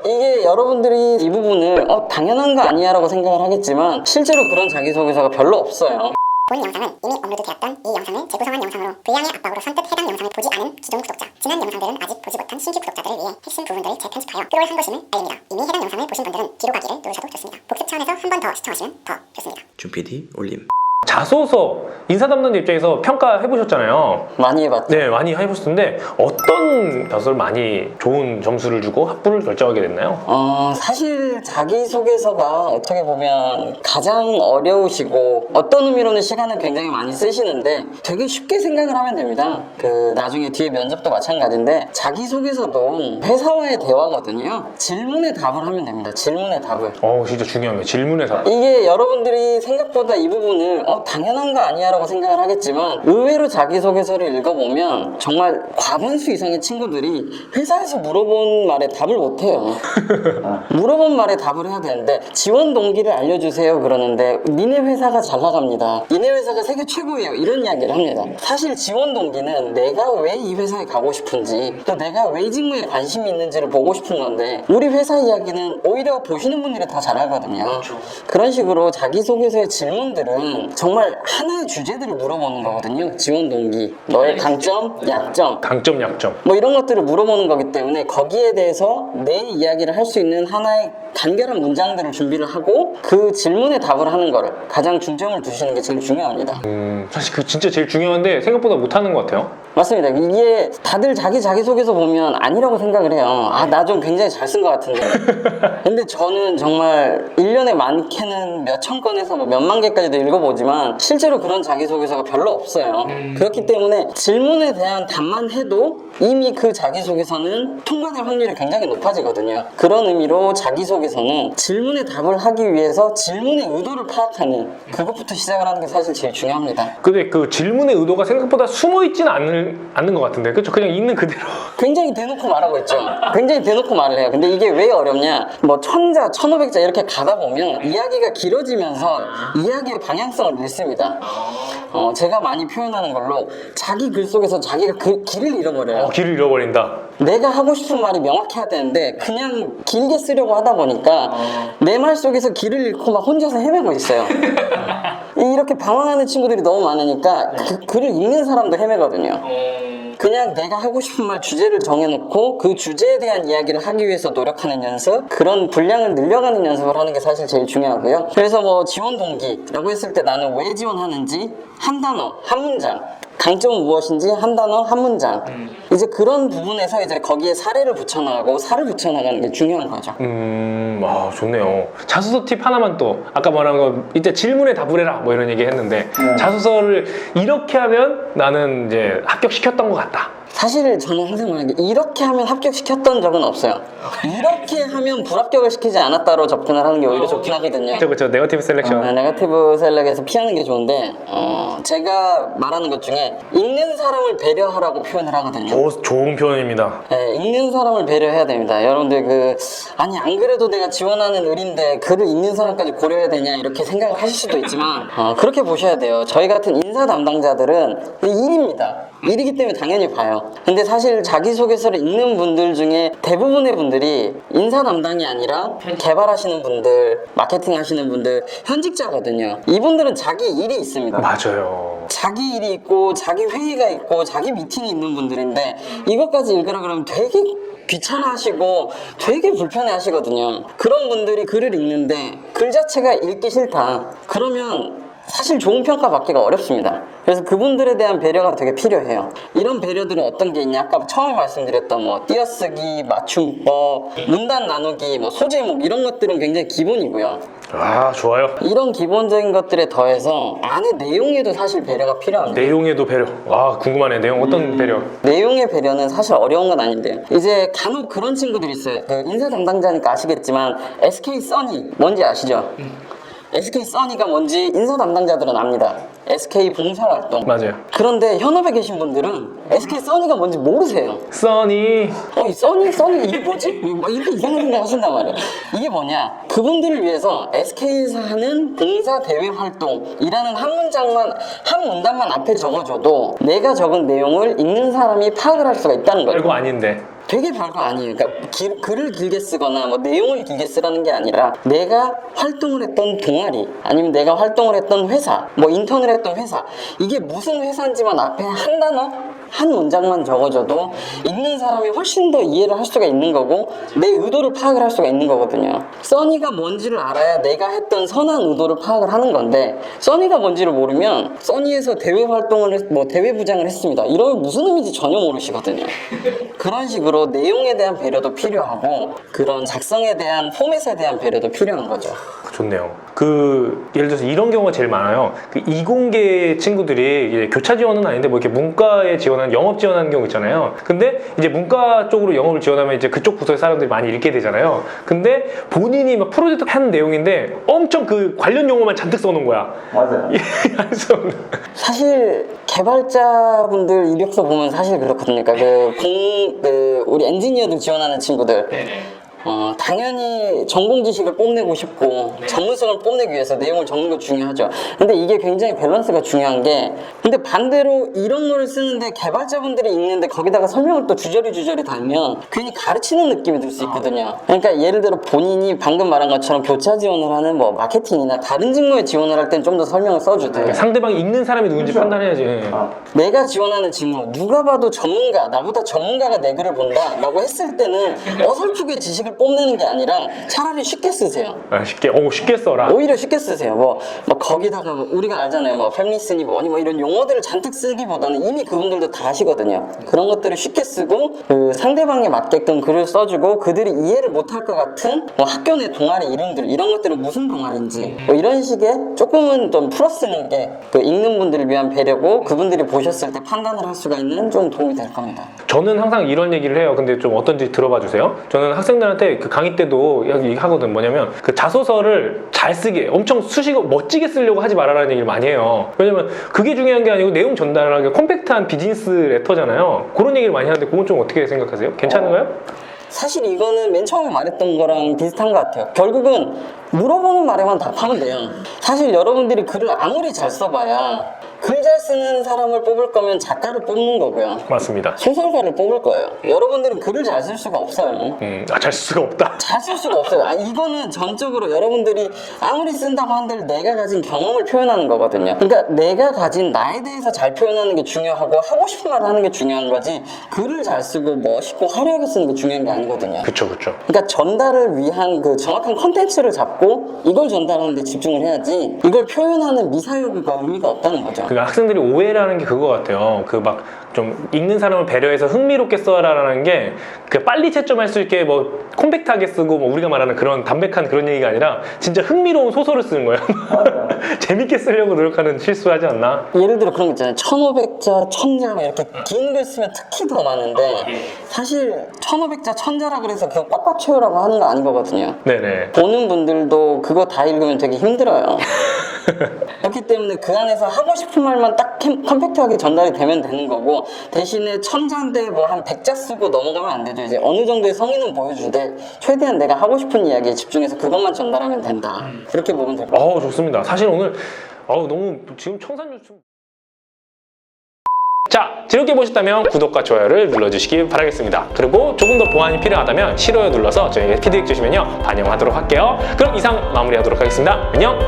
이게 여러분들이 이 부분을 당연한 거 아니야 라고 생각을 하겠지만 실제로 그런 자기소개서가 별로 없어요. 본 영상은 이미 업로드되었던 이 영상을 재구성한 영상으로 불량의 압박으로 선뜻 해당 영상을 보지 않은 기존 구독자, 지난 영상들은 아직 보지 못한 신규 구독자들을 위해 핵심 부분들을 재편집하여 프로를 한 것임을 알립니다. 이미 해당 영상을 보신 분들은 뒤로 가기를 누르셔도 좋습니다. 복습 차원에서 한 번 더 시청하시면 더 좋습니다. 준PD 올림. 자소서 인사 담당자 입장에서 평가해보셨잖아요. 많이 해봤죠. 네, 많이 해보셨는데 어떤 자소서를 많이 좋은 점수를 주고 합부를 결정하게 됐나요? 사실 자기소개서가 어떻게 보면 가장 어려우시고 어떤 의미로는 시간을 굉장히 많이 쓰시는데 되게 쉽게 생각을 하면 됩니다. 나중에 뒤에 면접도 마찬가지인데 자기소개서도 회사와의 대화거든요. 질문에 답을 하면 됩니다. 질문에 답을. 진짜 중요한 게 질문에 답. 이게 여러분들이 생각보다 이 부분을 당연한 거 아니야 라고 생각을 하겠지만 의외로 자기소개서를 읽어보면 정말 과반수 이상의 친구들이 회사에서 물어본 말에 답을 못해요. 물어본 말에 답을 해야 되는데 지원 동기를 알려주세요 그러는데 니네 회사가 잘 나갑니다, 니네 회사가 세계 최고예요, 이런 이야기를 합니다. 사실 지원 동기는 내가 왜 이 회사에 가고 싶은지 또 내가 왜 이 직무에 관심이 있는지를 보고 싶은 건데 우리 회사 이야기는 오히려 보시는 분들이 다 잘 알거든요. 그런 식으로 자기소개서의 질문들은 정말 하나의 주제들을 물어보는 거거든요. 지원 동기, 너의 강점, 약점, 강점, 약점. 뭐 이런 것들을 물어보는 거기 때문에 거기에 대해서 내 이야기를 할 수 있는 하나의 간결한 문장들을 준비를 하고 그 질문에 답을 하는 거를 가장 중점을 두시는 게 제일 중요합니다. 사실 그 진짜 제일 중요한데 생각보다 못하는 것 같아요. 맞습니다. 이게 다들 자기소개서 보면 아니라고 생각을 해요. 나 좀 굉장히 잘 쓴 것 같은데. 근데 저는 정말 1년에 많게는 몇천 건에서 뭐 몇만 개까지도 읽어보지만 실제로 그런 자기소개서가 별로 없어요. 그렇기 때문에 질문에 대한 답만 해도 이미 그 자기소개서는 통과될 확률이 굉장히 높아지거든요. 그런 의미로 자기소개서는 질문에 답을 하기 위해서 질문의 의도를 파악하는 그것부터 시작을 하는 게 사실 제일 중요합니다. 근데 그 질문의 의도가 생각보다 숨어있지는 않는 것 같은데, 그렇죠? 그냥 있는 그대로. 굉장히 대놓고 말하고 있죠. 굉장히 대놓고 말을 해요. 근데 이게 왜 어렵냐, 뭐 1000자, 1500자 이렇게 가다 보면 이야기가 길어지면서 이야기의 방향성을 잃습니다. 제가 많이 표현하는 걸로 자기 글 속에서 자기가 길을 잃어버려요. 길을 잃어버린다. 내가 하고 싶은 말이 명확해야 되는데 그냥 길게 쓰려고 하다 보니까 내 말 속에서 길을 잃고 막 혼자서 헤매고 있어요. 이렇게 방황하는 친구들이 너무 많으니까 그 글을 읽는 사람도 헤매거든요. 그냥 내가 하고 싶은 말 주제를 정해놓고 그 주제에 대한 이야기를 하기 위해서 노력하는 연습, 그런 분량을 늘려가는 연습을 하는 게 사실 제일 중요하고요. 그래서 뭐 지원 동기라고 했을 때 나는 왜 지원하는지 한 단어, 한 문장, 강점은 무엇인지 한 단어, 한 문장. 이제 그런 부분에서 이제 거기에 사례를 붙여나가고 살을 붙여나가는 게 중요한 거죠. 좋네요. 자소서 팁 하나만 또 아까 말한 거 이제 질문에 답을 해라 뭐 이런 얘기 했는데 자소서를 이렇게 하면 나는 이제 합격시켰던 것 같다. 사실 저는 항상 말하는 게 이렇게 하면 합격시켰던 적은 없어요. 이렇게 하면 불합격을 시키지 않았다로 접근을 하는 게 오히려 좋긴 하거든요. 그렇죠. 네거티브 셀렉션. 네거티브 셀렉에서 피하는 게 좋은데 제가 말하는 것 중에 읽는 사람을 배려하라고 표현을 하거든요. 좋은 표현입니다. 네, 읽는 사람을 배려해야 됩니다. 여러분들 아니 안 그래도 내가 지원하는 을인데 글을 읽는 사람까지 고려해야 되냐 이렇게 생각을 하실 수도 있지만 그렇게 보셔야 돼요. 저희 같은 인사 담당자들은 일입니다. 일이기 때문에 당연히 봐요. 근데 사실 자기소개서를 읽는 분들 중에 대부분의 분들이 인사 담당이 아니라 개발하시는 분들, 마케팅 하시는 분들, 현직자거든요. 이분들은 자기 일이 있습니다. 맞아요. 자기 일이 있고 자기 회의가 있고 자기 미팅이 있는 분들인데 이것까지 읽으라 그러면 되게 귀찮아하시고 되게 불편해 하시거든요. 그런 분들이 글을 읽는데 글 자체가 읽기 싫다 그러면 사실 좋은 평가 받기가 어렵습니다. 그래서 그분들에 대한 배려가 되게 필요해요. 이런 배려들은 어떤 게 있냐, 아까 처음에 말씀드렸던 뭐 띄어쓰기, 맞춤법, 문단 나누기, 뭐 소제목 이런 것들은 굉장히 기본이고요. 좋아요. 이런 기본적인 것들에 더해서 안에 내용에도 사실 배려가 필요합니다. 내용에도 배려. 궁금하네. 내용 어떤 배려? 내용의 배려는 사실 어려운 건 아닌데요. 이제 간혹 그런 친구들이 있어요. 인사 담당자니까 아시겠지만 SK 써니 뭔지 아시죠? SK 써니가 뭔지 인사 담당자들은 압니다. SK 봉사활동. 맞아요. 그런데 현업에 계신 분들은 SK 써니가 뭔지 모르세요. 써니. 이 써니 이게 뭐지? 막 이렇게 이상한 생각 하신단 말이에요. 이게 뭐냐? 그분들을 위해서 SK에서 하는 봉사 대외 활동이라는 한 문단만 앞에 적어줘도 내가 적은 내용을 읽는 사람이 파악을 할 수가 있다는 거예요. 별거 아닌데. 되게 별거 아니에요. 그러니까 글을 길게 쓰거나 뭐 내용을 길게 쓰라는 게 아니라 내가 활동을 했던 동아리 아니면 내가 활동을 했던 회사 뭐 인턴을 했던 회사 이게 무슨 회사인지만 앞에 한 단어 한 문장만 적어줘도 읽는 사람이 훨씬 더 이해를 할 수가 있는 거고 내 의도를 파악을 할 수가 있는 거거든요. 써니가 뭔지를 알아야 내가 했던 선한 의도를 파악을 하는 건데 써니가 뭔지를 모르면 써니에서 대외 활동을 뭐 대외 부장을 했습니다. 이러면 무슨 의미인지 전혀 모르시거든요. 그런 식으로 내용에 대한 배려도 필요하고 그런 작성에 대한 포맷에 대한 배려도 필요한 거죠. 좋네요. 예를 들어서 이런 경우가 제일 많아요. 이공계 친구들이 이제 교차 지원은 아닌데 뭐 이렇게 문과에 지원하는 영업 지원하는 경우 있잖아요. 근데 이제 문과 쪽으로 영업을 지원하면 이제 그쪽 부서의 사람들이 많이 읽게 되잖아요. 근데 본인이 막 프로젝트 하는 내용인데 엄청 그 관련 용어만 잔뜩 써놓은 거야. 맞아요. 알 수 없는. 사실 개발자분들 이력서 보면 사실 그렇거든요. 그러니까 우리 엔지니어들 지원하는 친구들 당연히 전공 지식을 뽐내고 싶고 전문성을 뽐내기 위해서 내용을 적는 거 중요하죠. 근데 이게 굉장히 밸런스가 중요한 게 근데 반대로 이런 거를 쓰는데 개발자분들이 읽는데 거기다가 설명을 또 주저리 달면 괜히 가르치는 느낌이 들 수 있거든요. 그러니까 예를 들어 본인이 방금 말한 것처럼 교차 지원을 하는 뭐 마케팅이나 다른 직무에 지원을 할 땐 좀 더 설명을 써주되 상대방이 읽는 사람이 누군지 판단해야지. 내가 지원하는 직무 누가 봐도 전문가 나보다 전문가가 내 글을 본다 라고 했을 때는 어설프게 지식을 뽐내는 게 아니라 차라리 쉽게 쓰세요. 쉽게 써라. 오히려 쉽게 쓰세요. 뭐 거기다가 우리가 알잖아요. 뭐 페미니스니 뭐니 뭐 이런 용어들을 잔뜩 쓰기보다는 이미 그분들도 다 아시거든요. 그런 것들을 쉽게 쓰고 그 상대방에 맞게끔 글을 써주고 그들이 이해를 못할 것 같은 뭐 학교 내 동아리 이름들 이런 것들은 무슨 동아리인지 뭐 이런 식의 조금은 좀 풀어쓰는 게 그 읽는 분들을 위한 배려고 그분들이 보셨을 때 판단을 할 수가 있는 좀 도움이 될 겁니다. 저는 항상 이런 얘기를 해요. 근데 좀 어떤지 들어봐 주세요. 저는 학생들한테 그 강의 때도 하거든. 뭐냐면 그 자소서를 잘 쓰게 엄청 수식어 멋지게 쓰려고 하지 말아라는 얘기를 많이 해요. 왜냐면 그게 중요한 게 아니고 내용 전달하기 콤팩트한 비즈니스 레터잖아요. 그런 얘기를 많이 하는데 그건 좀 어떻게 생각하세요? 괜찮은가요? 사실 이거는 맨 처음에 말했던 거랑 비슷한 것 같아요. 결국은 물어보는 말에만 답하면 돼요. 사실 여러분들이 글을 아무리 잘 써봐야 글 잘 쓰는 사람을 뽑을 거면 작가를 뽑는 거고요. 맞습니다. 소설가를 뽑을 거예요. 여러분들은 글을 잘 쓸 수가 없어요. 잘 쓸 수가 없다. 잘 쓸 수가 없어요. 이거는 전적으로 여러분들이 아무리 쓴다고 한들 내가 가진 경험을 표현하는 거거든요. 그러니까 내가 가진 나에 대해서 잘 표현하는 게 중요하고 하고 싶은 말 하는 게 중요한 거지 글을 잘 쓰고 멋있고 화려하게 쓰는 게 중요한 게 아니거든요. 그쵸. 그러니까 전달을 위한 그 정확한 컨텐츠를 잡고 이걸 전달하는 데 집중을 해야지 이걸 표현하는 미사여구가 의미가 없다는 거죠. 그 학생들이 오해라는 게 그거 같아요. 그 막 좀 읽는 사람을 배려해서 흥미롭게 써라라는 게 그 빨리 채점할 수 있게 뭐 콤팩트하게 쓰고 뭐 우리가 말하는 그런 담백한 그런 얘기가 아니라 진짜 흥미로운 소설을 쓰는 거예요. 재밌게 쓰려고 노력하는 실수하지 않나? 예를 들어 그런 거 있잖아요. 1500자, 1000자 이렇게 긴 글 쓰면 특히 더 많은데 사실 1500자, 1000자라 그래서 그거 꽉꽉 채우라고 하는 거 아닌 거거든요. 네네. 보는 분들도 그거 다 읽으면 되게 힘들어요. 그렇기 때문에 그 안에서 하고 싶은 말만 딱 컴팩트하게 전달이 되면 되는 거고 대신에 1000자인데 뭐 한 100자 쓰고 넘어가면 안 되죠. 이제 어느 정도의 성의는 보여주되 최대한 내가 하고 싶은 이야기에 집중해서 그것만 전달하면 된다. 그렇게 보면 될 것 같아요. 좋습니다. 사실 오늘 너무 지금 청산유수 자, 즐겁게 보셨다면 구독과 좋아요를 눌러주시기 바라겠습니다. 그리고 조금 더 보완이 필요하다면 싫어요 눌러서 저에게 피드백 주시면요 반영하도록 할게요. 그럼 이상 마무리하도록 하겠습니다. 안녕.